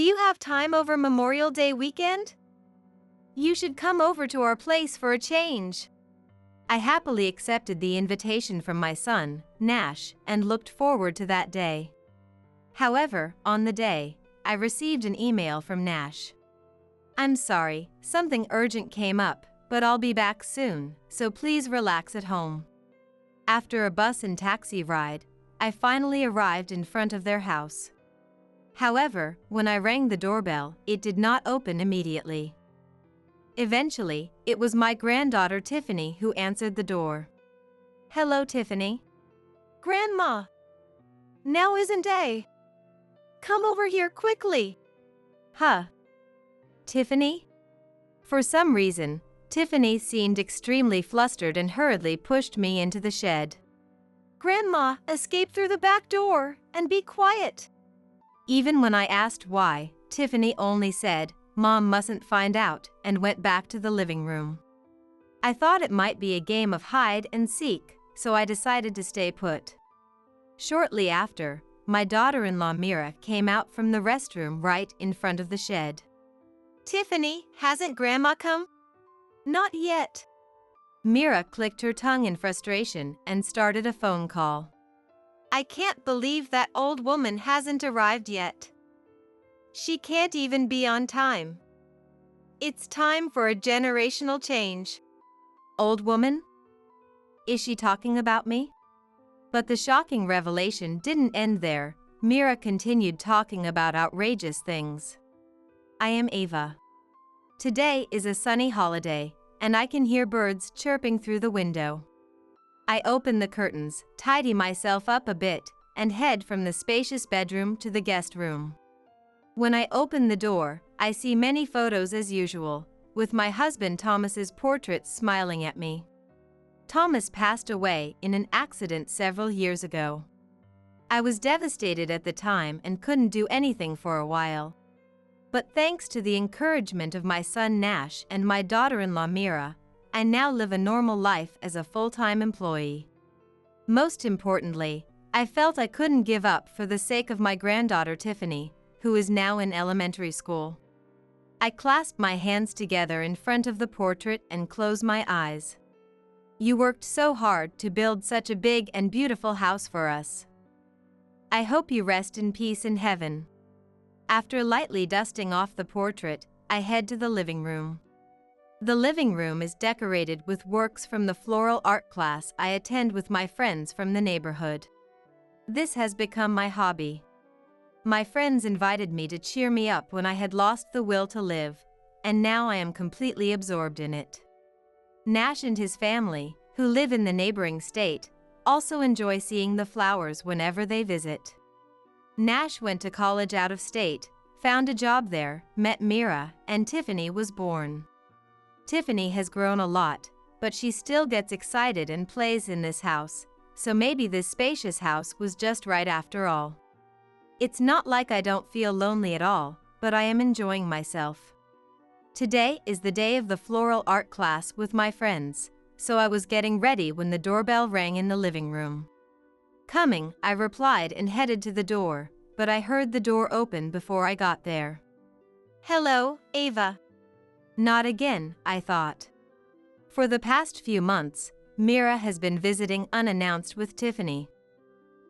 you have time over Memorial Day weekend? You should come over to our place for a change. I happily accepted the invitation from my son, Nash, and looked forward to that day. However, on the day, I received an email from Nash. I'm sorry, something urgent came up, but I'll be back soon, so please relax at home. After a bus and taxi ride, I finally arrived in front of their house. However, when I rang the doorbell, it did not open immediately. Eventually, it was my granddaughter Tiffany who answered the door. Hello, Tiffany. Grandma! Now isn't day. Come over here quickly. Huh? Tiffany? For some reason, Tiffany seemed extremely flustered and hurriedly pushed me into the shed. Grandma, escape through the back door and be quiet. Even when I asked why, Tiffany only said, Mom mustn't find out, and went back to the living room. I thought it might be a game of hide and seek, so I decided to stay put. Shortly after, my daughter-in-law Mira came out from the restroom right in front of the shed. Tiffany, hasn't Grandma come? Not yet. Mira clicked her tongue in frustration and started a phone call. I can't believe that old woman hasn't arrived yet. She can't even be on time. It's time for a generational change. Old woman? Is she talking about me? But the shocking revelation didn't end there. Mira continued talking about outrageous things. I am Ava. Today is a sunny holiday, and I can hear birds chirping through the window. I open the curtains, tidy myself up a bit, and head from the spacious bedroom to the guest room. When I open the door, I see many photos as usual, with my husband Thomas's portrait smiling at me. Thomas passed away in an accident several years ago. I was devastated at the time and couldn't do anything for a while. But thanks to the encouragement of my son Nash and my daughter-in-law Mira, I now live a normal life as a full-time employee. Most importantly, I felt I couldn't give up for the sake of my granddaughter Tiffany, who is now in elementary school. I clasped my hands together in front of the portrait and closed my eyes. You worked so hard to build such a big and beautiful house for us. I hope you rest in peace in heaven. After lightly dusting off the portrait, I head to the living room. The living room is decorated with works from the floral art class I attend with my friends from the neighborhood. This has become my hobby. My friends invited me to cheer me up when I had lost the will to live, and now I am completely absorbed in it. Nash and his family, who live in the neighboring state, also enjoy seeing the flowers whenever they visit. Nash went to college out of state, found a job there, met Mira, and Tiffany was born. Tiffany has grown a lot, but she still gets excited and plays in this house, so maybe this spacious house was just right after all. It's not like I don't feel lonely at all, but I am enjoying myself. Today is the day of the floral art class with my friends, so I was getting ready when the doorbell rang in the living room. Coming, I replied and headed to the door, but I heard the door open before I got there. Hello, Ava. Not again, I thought. For the past few months, Mira has been visiting unannounced with Tiffany.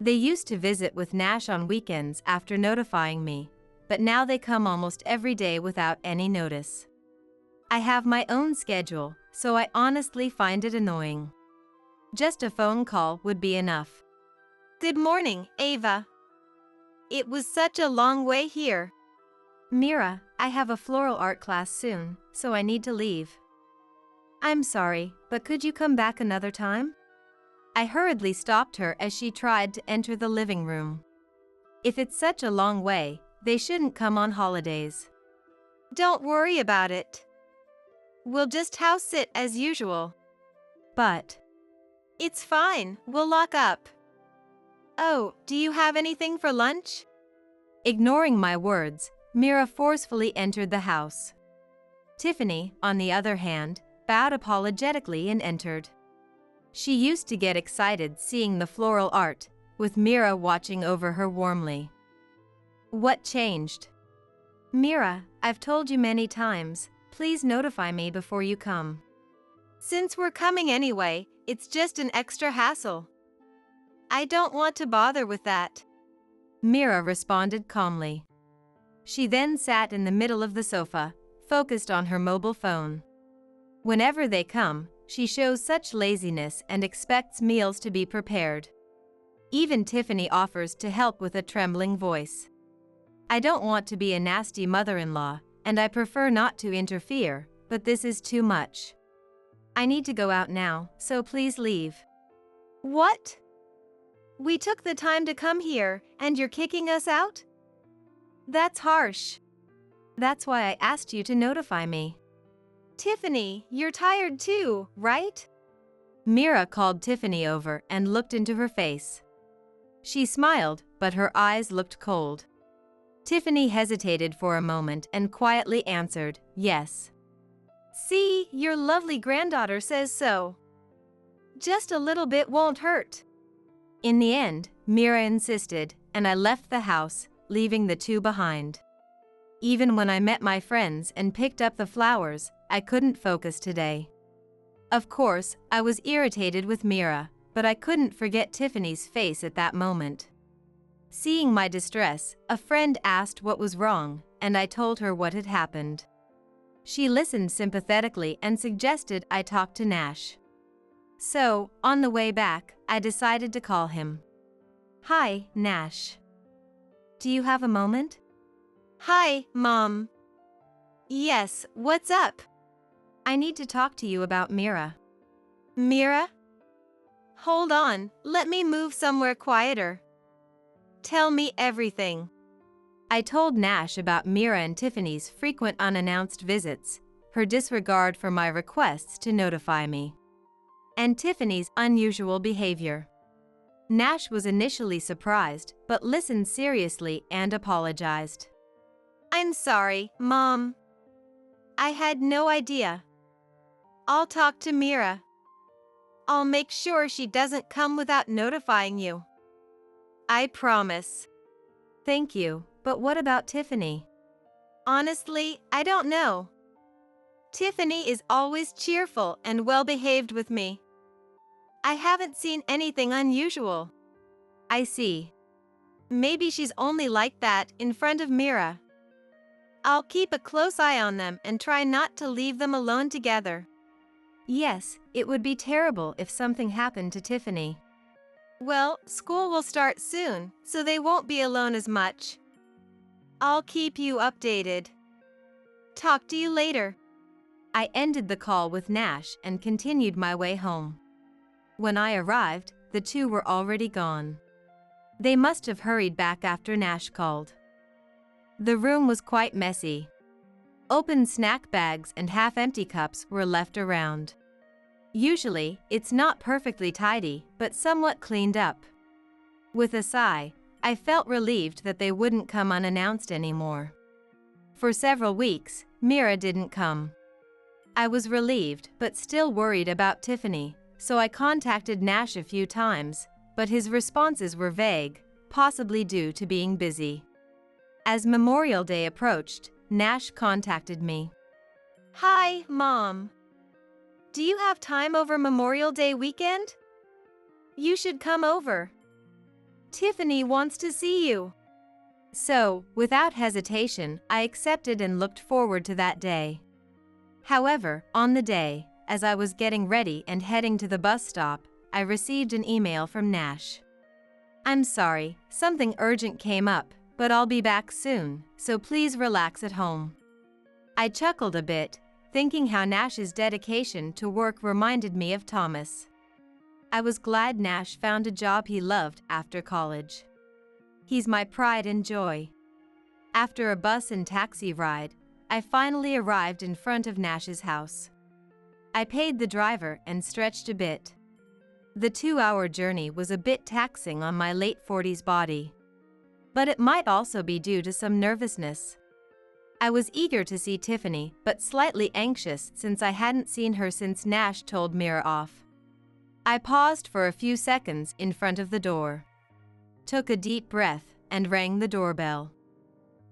They used to visit with Nash on weekends after notifying me, but now they come almost every day without any notice. I have my own schedule, so I honestly find it annoying. Just a phone call would be enough. Good morning, Ava. It was such a long way here. Mira, I have a floral art class soon, so I need to leave. I'm sorry, but could you come back another time? I hurriedly stopped her as she tried to enter the living room. If it's such a long way, they shouldn't come on holidays. Don't worry about it. We'll just house sit as usual. But it's fine, we'll lock up. Oh, do you have anything for lunch? Ignoring my words, Mira forcefully entered the house. Tiffany, on the other hand, bowed apologetically and entered. She used to get excited seeing the floral art, with Mira watching over her warmly. What changed? Mira, I've told you many times, please notify me before you come. Since we're coming anyway, it's just an extra hassle. I don't want to bother with that. Mira responded calmly. She then sat in the middle of the sofa, focused on her mobile phone. Whenever they come, she shows such laziness and expects meals to be prepared. Even Tiffany offers to help with a trembling voice. I don't want to be a nasty mother-in-law, and I prefer not to interfere, but this is too much. I need to go out now, so please leave. What? We took the time to come here, and you're kicking us out? That's harsh. That's why I asked you to notify me. Tiffany, you're tired too, right? Mira called Tiffany over and looked into her face. She smiled, but her eyes looked cold. Tiffany hesitated for a moment and quietly answered, yes. See, your lovely granddaughter says so. Just a little bit won't hurt. In the end, Mira insisted, and I left the house, leaving the two behind. Even when I met my friends and picked up the flowers, I couldn't focus today. Of course, I was irritated with Mira, but I couldn't forget Tiffany's face at that moment. Seeing my distress, a friend asked what was wrong, and I told her what had happened. She listened sympathetically and suggested I talk to Nash. So, on the way back, I decided to call him. Hi, Nash. Do you have a moment? Hi, Mom. Yes, what's up? I need to talk to you about Mira. Mira? Hold on, let me move somewhere quieter. Tell me everything. I told Nash about Mira and Tiffany's frequent unannounced visits, her disregard for my requests to notify me, and Tiffany's unusual behavior. Nash was initially surprised, but listened seriously and apologized. I'm sorry, Mom. I had no idea. I'll talk to Mira. I'll make sure she doesn't come without notifying you. I promise. Thank you, but what about Tiffany? Honestly, I don't know. Tiffany is always cheerful and well-behaved with me. I haven't seen anything unusual. I see. Maybe she's only like that in front of Mira. I'll keep a close eye on them and try not to leave them alone together. Yes, it would be terrible if something happened to Tiffany. Well, school will start soon, so they won't be alone as much. I'll keep you updated. Talk to you later. I ended the call with Nash and continued my way home. When I arrived, the two were already gone. They must have hurried back after Nash called. The room was quite messy. Open snack bags and half-empty cups were left around. Usually, it's not perfectly tidy, but somewhat cleaned up. With a sigh, I felt relieved that they wouldn't come unannounced anymore. For several weeks, Mira didn't come. I was relieved, but still worried about Tiffany, so I contacted Nash a few times, but his responses were vague, possibly due to being busy. As Memorial Day approached, Nash contacted me. Hi, Mom. Do you have time over Memorial Day weekend? You should come over. Tiffany wants to see you. So, without hesitation, I accepted and looked forward to that day. However, on the day, as I was getting ready and heading to the bus stop, I received an email from Nash. I'm sorry, something urgent came up, but I'll be back soon, so please relax at home. I chuckled a bit, thinking how Nash's dedication to work reminded me of Thomas. I was glad Nash found a job he loved after college. He's my pride and joy. After a bus and taxi ride, I finally arrived in front of Nash's house. I paid the driver and stretched a bit. The 2-hour journey was a bit taxing on my late 40s body. But it might also be due to some nervousness. I was eager to see Tiffany, but slightly anxious since I hadn't seen her since Nash told Mira off. I paused for a few seconds in front of the door, took a deep breath, and rang the doorbell.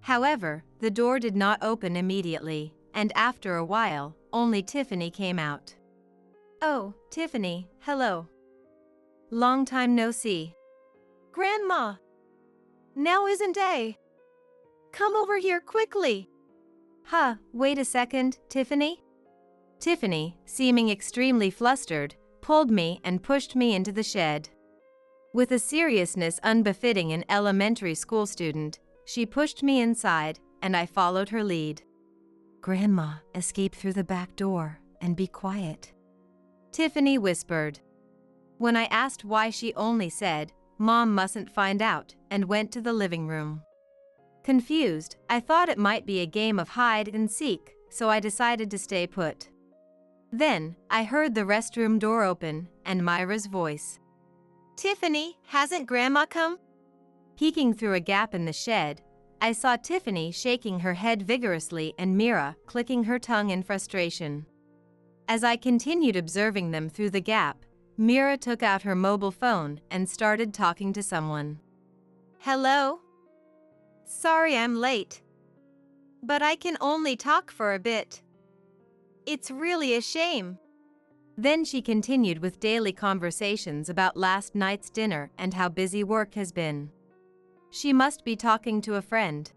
However, The door did not open immediately, and after a while, only Tiffany came out. "Oh, Tiffany, hello. Long time no see." Grandma! Now isn't a. Come over here quickly. "Huh, wait a second, Tiffany?" Tiffany, seeming extremely flustered, pulled me and pushed me into the shed. With a seriousness unbefitting an elementary school student, she pushed me inside, and I followed her lead. "Grandma, escape through the back door, and be quiet," Tiffany whispered. When I asked why, she only said, "Mom mustn't find out," and went to the living room. Confused, I thought it might be a game of hide and seek, so I decided to stay put. Then, I heard the restroom door open, and Myra's voice. "Tiffany, hasn't Grandma come?" Peeking through a gap in the shed, I saw Tiffany shaking her head vigorously and Mira clicking her tongue in frustration. As I continued observing them through the gap, Mira took out her mobile phone and started talking to someone. "Hello? Sorry I'm late. But I can only talk for a bit. It's really a shame." Then she continued with daily conversations about last night's dinner and how busy work has been. She must be talking to a friend.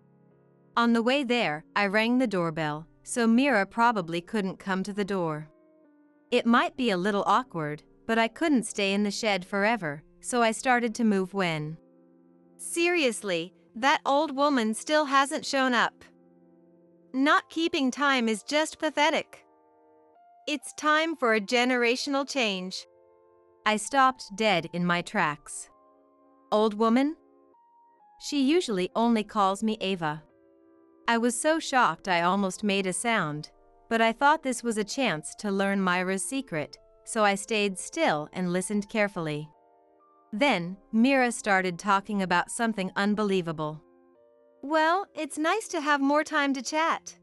On the way there, I rang the doorbell, so Mira probably couldn't come to the door. It might be a little awkward, but I couldn't stay in the shed forever, so I started to move when. Seriously, that old woman still hasn't shown up. Not keeping time is just pathetic. It's time for a generational change. I stopped dead in my tracks. Old woman? She usually only calls me Ava. I was so shocked I almost made a sound, but I thought this was a chance to learn Myra's secret, so I stayed still and listened carefully. Then, Mira started talking about something unbelievable. "Well, it's nice to have more time to chat.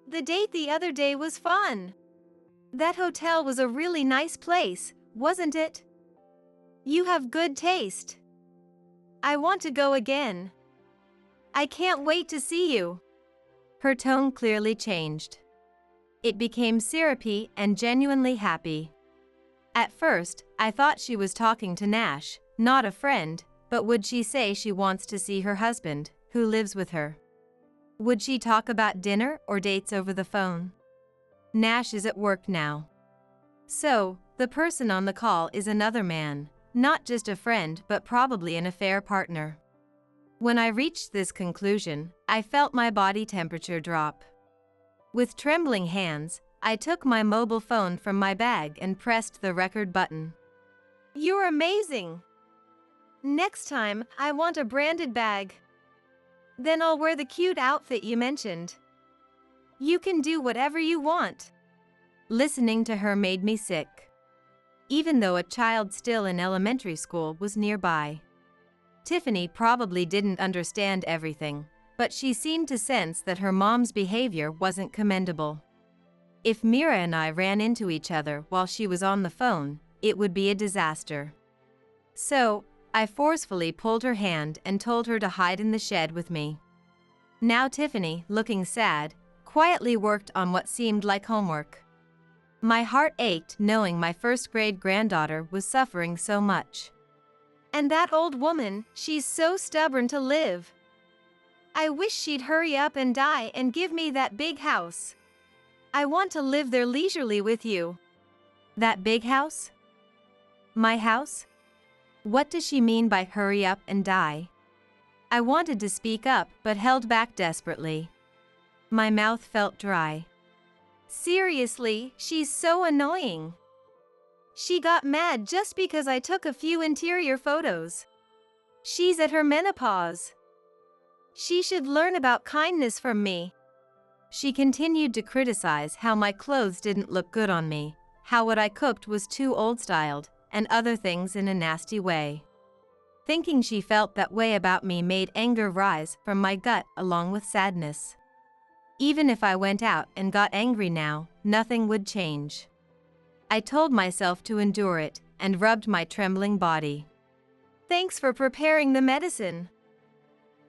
The date the other day was fun. That hotel was a really nice place, wasn't it? You have good taste. I want to go again. I can't wait to see you." Her tone clearly changed. It became syrupy and genuinely happy. At first, I thought she was talking to Nash, not a friend, but would she say she wants to see her husband, who lives with her? Would she talk about dinner or dates over the phone? Nash is at work now. So, the person on the call is another man, not just a friend but probably an affair partner. When I reached this conclusion, I felt my body temperature drop. With trembling hands, I took my mobile phone from my bag and pressed the record button. "You're amazing. Next time, I want a branded bag. Then I'll wear the cute outfit you mentioned. You can do whatever you want." Listening to her made me sick. Even though a child still in elementary school was nearby. Tiffany probably didn't understand everything, but she seemed to sense that her mom's behavior wasn't commendable. If Mira and I ran into each other while she was on the phone, it would be a disaster. So, I forcefully pulled her hand and told her to hide in the shed with me. Now Tiffany, looking sad, quietly worked on what seemed like homework. My heart ached knowing my first-grade granddaughter was suffering so much. And that old woman, she's so stubborn to live. I wish she'd hurry up and die and give me that big house. I want to live there leisurely with you. That big house? My house? What does she mean by hurry up and die? I wanted to speak up but held back desperately. My mouth felt dry. Seriously, she's so annoying. She got mad just because I took a few interior photos. She's at her menopause. She should learn about kindness from me. She continued to criticize how my clothes didn't look good on me, how what I cooked was too old-styled, and other things in a nasty way. Thinking she felt that way about me made anger rise from my gut along with sadness. Even if I went out and got angry now, nothing would change. I told myself to endure it and rubbed my trembling body. Thanks for preparing the medicine.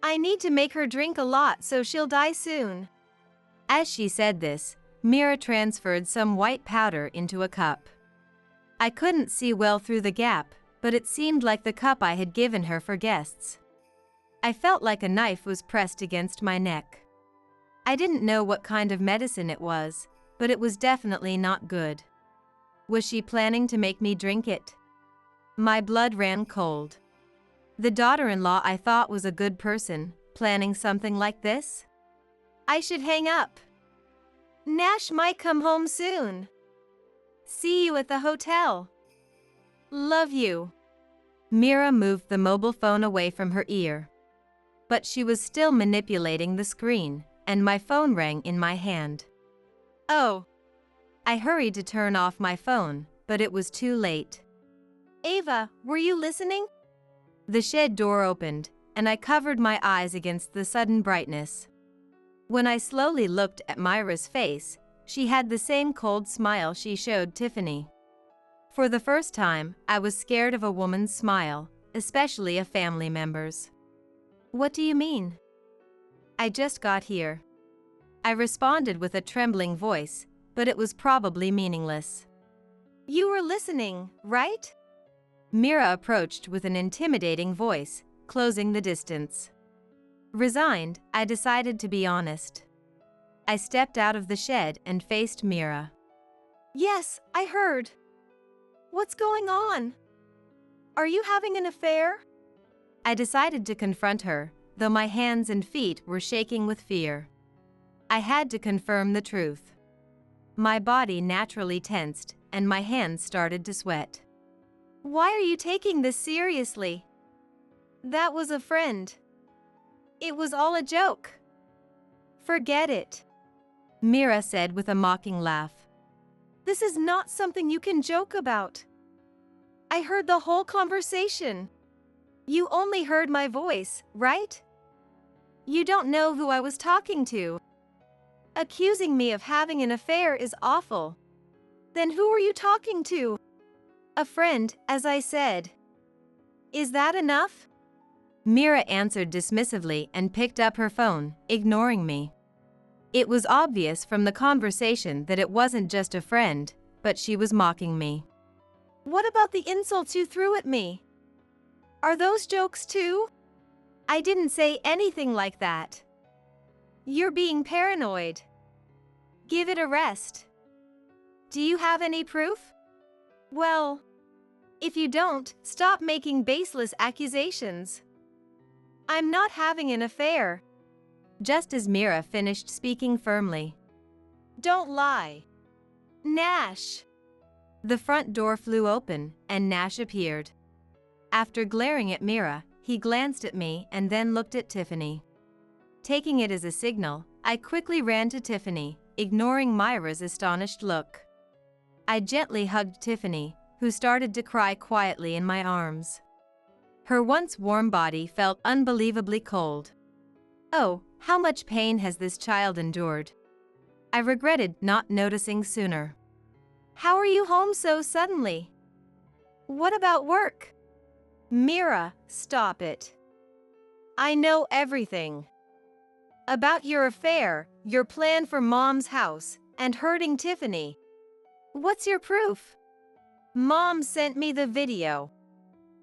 I need to make her drink a lot so she'll die soon. As she said this, Mira transferred some white powder into a cup. I couldn't see well through the gap, but it seemed like the cup I had given her for guests. I felt like a knife was pressed against my neck. I didn't know what kind of medicine it was, but it was definitely not good. Was she planning to make me drink it? My blood ran cold. The daughter-in-law I thought was a good person, planning something like this? I should hang up. Nash might come home soon. See you at the hotel. Love you. Mira moved the mobile phone away from her ear. But she was still manipulating the screen, and my phone rang in my hand. Oh. I hurried to turn off my phone, but it was too late. Ava, were you listening? The shed door opened, and I covered my eyes against the sudden brightness. When I slowly looked at Myra's face, she had the same cold smile she showed Tiffany. For the first time, I was scared of a woman's smile, especially a family member's. What do you mean? I just got here. I responded with a trembling voice, but it was probably meaningless. You were listening, right? Mira approached with an intimidating voice, closing the distance. Resigned, I decided to be honest. I stepped out of the shed and faced Mira. Yes, I heard. What's going on? Are you having an affair? I decided to confront her, though my hands and feet were shaking with fear. I had to confirm the truth. My body naturally tensed, and my hands started to sweat. Why are you taking this seriously? That was a friend. It was all a joke. Forget it. Mira said with a mocking laugh. This is not something you can joke about. I heard the whole conversation. You only heard my voice, right? You don't know who I was talking to. Accusing me of having an affair is awful. Then who were you talking to? A friend, as I said. Is that enough? Mira answered dismissively and picked up her phone, ignoring me. It was obvious from the conversation that it wasn't just a friend, but she was mocking me. What about the insults you threw at me? Are those jokes too? I didn't say anything like that. You're being paranoid. Give it a rest. Do you have any proof? Well, if you don't, stop making baseless accusations. I'm not having an affair. Just as Mira finished speaking firmly. Don't lie. Nash. The front door flew open, and Nash appeared. After glaring at Mira, he glanced at me and then looked at Tiffany. Taking it as a signal, I quickly ran to Tiffany, ignoring Myra's astonished look. I gently hugged Tiffany, who started to cry quietly in my arms. Her once warm body felt unbelievably cold. Oh, how much pain has this child endured? I regretted not noticing sooner. How are you home so suddenly? What about work? Mira, stop it. I know everything. About your affair, your plan for Mom's house, and hurting Tiffany. What's your proof? Mom sent me the video.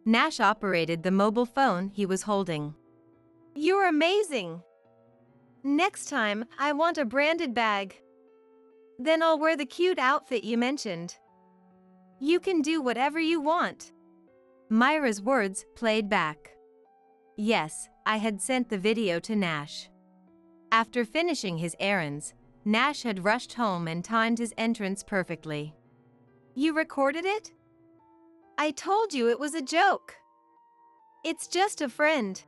Nash operated the mobile phone he was holding. You're amazing. Next time, I want a branded bag. Then I'll wear the cute outfit you mentioned. You can do whatever you want. Myra's words played back. Yes, I had sent the video to Nash. After finishing his errands, Nash had rushed home and timed his entrance perfectly. You recorded it? I told you it was a joke. It's just a friend.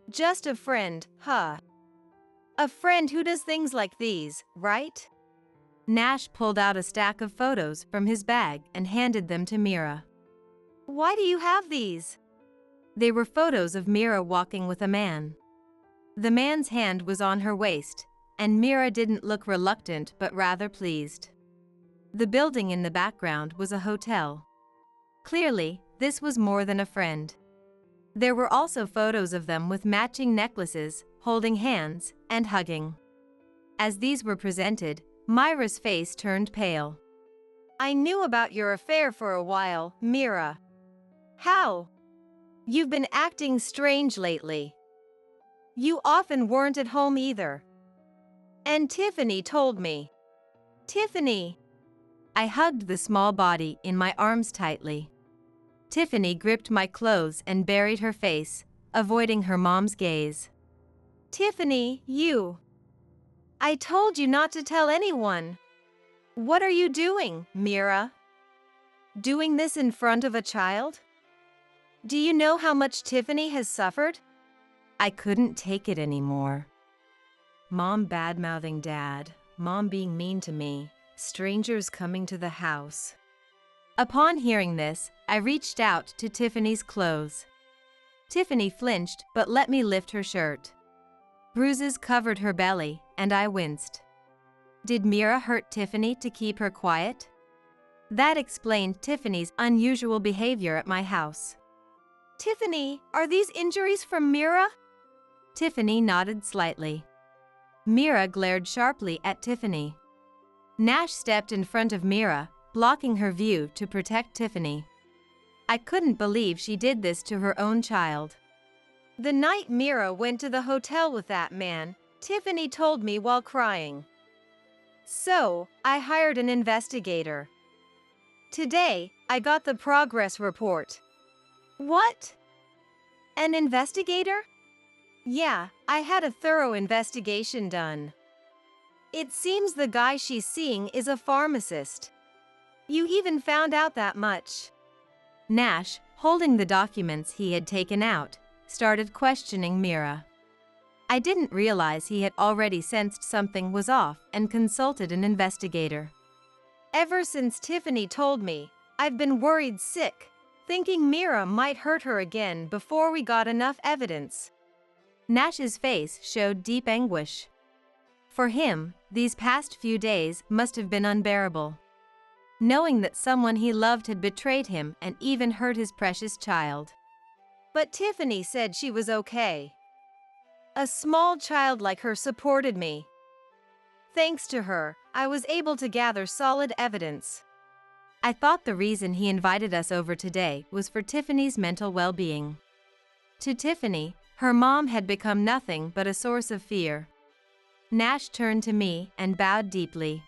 Just a friend, huh? A friend who does things like these, right? Nash pulled out a stack of photos from his bag and handed them to Mira. Why do you have these? They were photos of Mira walking with a man. The man's hand was on her waist, and Mira didn't look reluctant but rather pleased. The building in the background was a hotel. Clearly, this was more than a friend. There were also photos of them with matching necklaces, holding hands, and hugging. As these were presented, Myra's face turned pale. I knew about your affair for a while, Mira. How? You've been acting strange lately. You often weren't at home either. And Tiffany told me. Tiffany! I hugged the small body in my arms tightly. Tiffany gripped my clothes and buried her face, avoiding her mom's gaze. Tiffany, you. I told you not to tell anyone. What are you doing, Mira? Doing this in front of a child? Do you know how much Tiffany has suffered? I couldn't take it anymore. Mom bad-mouthing Dad, Mom being mean to me, strangers coming to the house. Upon hearing this, I reached out to Tiffany's clothes. Tiffany flinched but let me lift her shirt. Bruises covered her belly, and I winced. Did Mira hurt Tiffany to keep her quiet? That explained Tiffany's unusual behavior at my house. Tiffany, are these injuries from Mira? Tiffany nodded slightly. Mira glared sharply at Tiffany. Nash stepped in front of Mira, blocking her view to protect Tiffany. I couldn't believe she did this to her own child. The night Mira went to the hotel with that man, Tiffany told me while crying. So, I hired an investigator. Today, I got the progress report. What? An investigator? Yeah, I had a thorough investigation done. It seems the guy she's seeing is a pharmacist. You even found out that much. Nash, holding the documents he had taken out, started questioning Mira. I didn't realize he had already sensed something was off and consulted an investigator. Ever since Tiffany told me, I've been worried sick, thinking Mira might hurt her again before we got enough evidence. Nash's face showed deep anguish. For him, these past few days must have been unbearable. Knowing that someone he loved had betrayed him and even hurt his precious child. But Tiffany said she was okay. A small child like her supported me. Thanks to her, I was able to gather solid evidence. I thought the reason he invited us over today was for Tiffany's mental well-being. To Tiffany, her mom had become nothing but a source of fear. Nash turned to me and bowed deeply.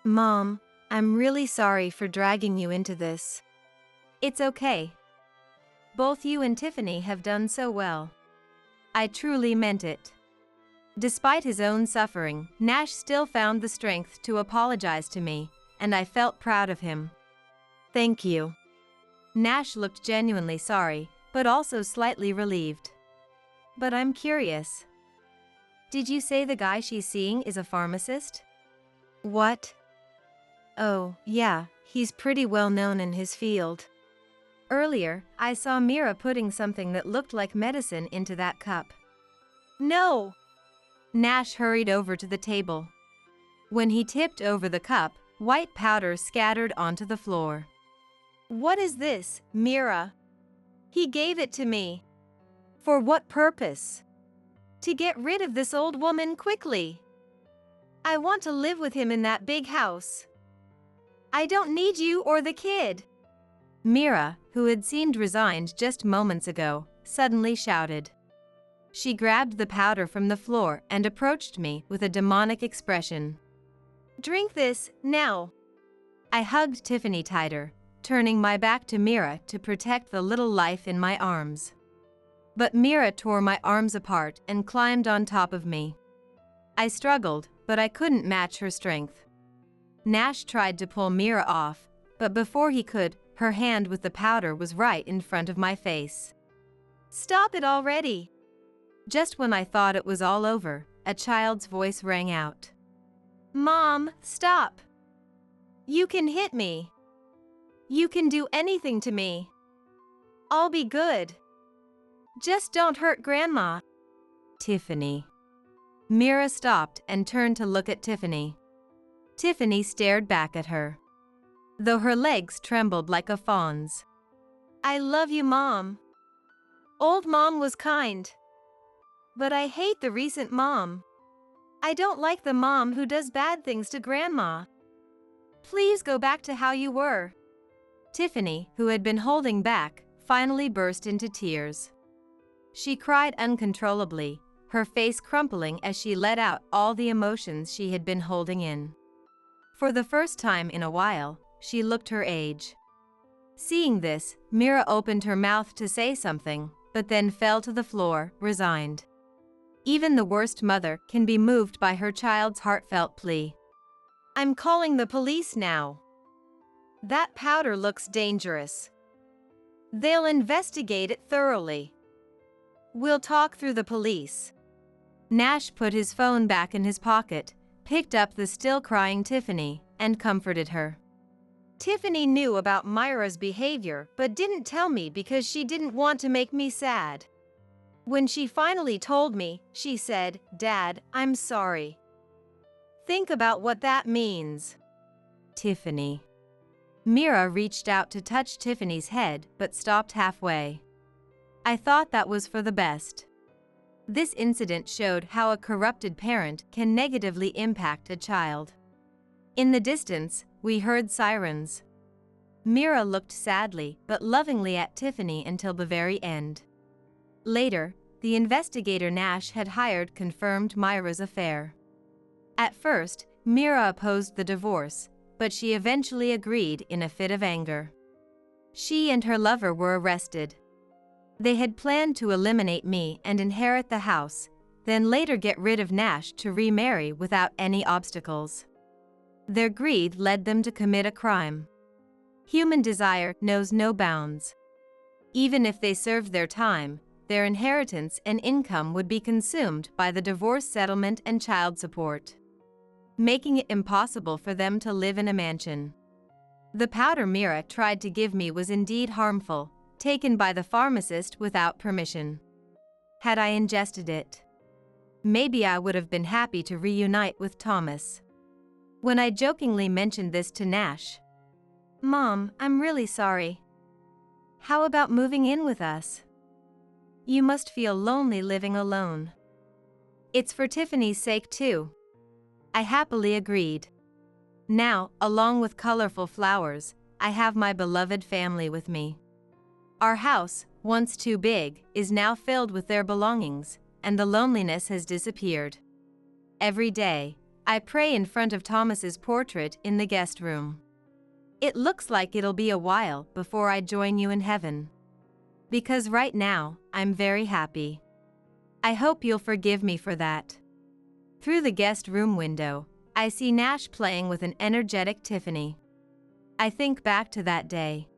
Mom, I'm really sorry for dragging you into this. It's okay. Both you and Tiffany have done so well. I truly meant it. Despite his own suffering, Nash still found the strength to apologize to me, and I felt proud of him. Thank you. Nash looked genuinely sorry, but also slightly relieved. But I'm curious. Did you say the guy she's seeing is a pharmacist? What? Oh, yeah, he's pretty well known in his field. Earlier, I saw Mira putting something that looked like medicine into that cup. No! Nash hurried over to the table. When he tipped over the cup, white powder scattered onto the floor. What is this, Mira? He gave it to me. For what purpose? To get rid of this old woman quickly. I want to live with him in that big house. I don't need you or the kid. Mira, who had seemed resigned just moments ago, suddenly shouted. She grabbed the powder from the floor and approached me with a demonic expression. Drink this, now. I hugged Tiffany tighter, turning my back to Mira to protect the little life in my arms. But Mira tore my arms apart and climbed on top of me. I struggled, but I couldn't match her strength. Nash tried to pull Mira off, but before he could, her hand with the powder was right in front of my face. Stop it already! Just when I thought it was all over, a child's voice rang out. Mom, stop! You can hit me. You can do anything to me. I'll be good. Just don't hurt Grandma. Tiffany. Mira stopped and turned to look at Tiffany. Tiffany stared back at her, though her legs trembled like a fawn's. I love you, Mom. Old mom was kind. But I hate the recent mom. I don't like the mom who does bad things to grandma. Please go back to how you were. Tiffany, who had been holding back, finally burst into tears. She cried uncontrollably, her face crumpling as she let out all the emotions she had been holding in. For the first time in a while, she looked her age. Seeing this, Mira opened her mouth to say something, but then fell to the floor, resigned. Even the worst mother can be moved by her child's heartfelt plea. I'm calling the police now. That powder looks dangerous. They'll investigate it thoroughly. We'll talk through the police. Nash put his phone back in his pocket, picked up the still crying Tiffany, and comforted her. Tiffany knew about Myra's behavior but didn't tell me because she didn't want to make me sad. When she finally told me, she said, "Dad, I'm sorry." Think about what that means. Tiffany. Mira reached out to touch Tiffany's head but stopped halfway. I thought that was for the best. This incident showed how a corrupted parent can negatively impact a child. In the distance, we heard sirens. Mira looked sadly but lovingly at Tiffany until the very end. Later, the investigator Nash had hired confirmed Myra's affair. At first, Mira opposed the divorce, but she eventually agreed in a fit of anger. She and her lover were arrested. They had planned to eliminate me and inherit the house, then later get rid of Nash to remarry without any obstacles. Their greed led them to commit a crime. Human desire knows no bounds. Even if they served their time, their inheritance and income would be consumed by the divorce settlement and child support, making it impossible for them to live in a mansion. The powder Mira tried to give me was indeed harmful, taken by the pharmacist without permission. Had I ingested it, maybe I would have been happy to reunite with Thomas. When I jokingly mentioned this to Nash, "Mom, I'm really sorry. How about moving in with us? You must feel lonely living alone." "It's for Tiffany's sake too." I happily agreed. Now, along with colorful flowers, I have my beloved family with me. Our house, once too big, is now filled with their belongings, and the loneliness has disappeared. Every day, I pray in front of Thomas's portrait in the guest room. It looks like it'll be a while before I join you in heaven. Because right now, I'm very happy. I hope you'll forgive me for that. Through the guest room window, I see Nash playing with an energetic Tiffany. I think back to that day.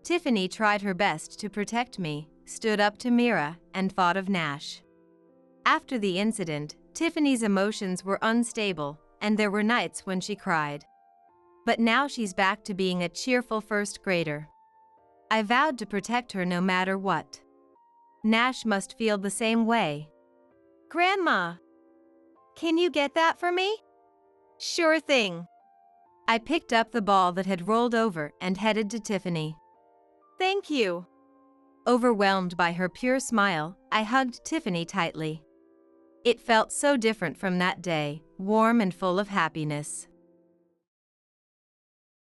Tiffany tried her best to protect me, stood up to Mira, and thought of Nash. After the incident, Tiffany's emotions were unstable, and there were nights when she cried. But now she's back to being a cheerful first grader. I vowed to protect her no matter what. Nash must feel the same way. Grandma, can you get that for me? Sure thing. I picked up the ball that had rolled over and headed to Tiffany. Thank you. Overwhelmed by her pure smile, I hugged Tiffany tightly. It felt so different from that day, warm and full of happiness.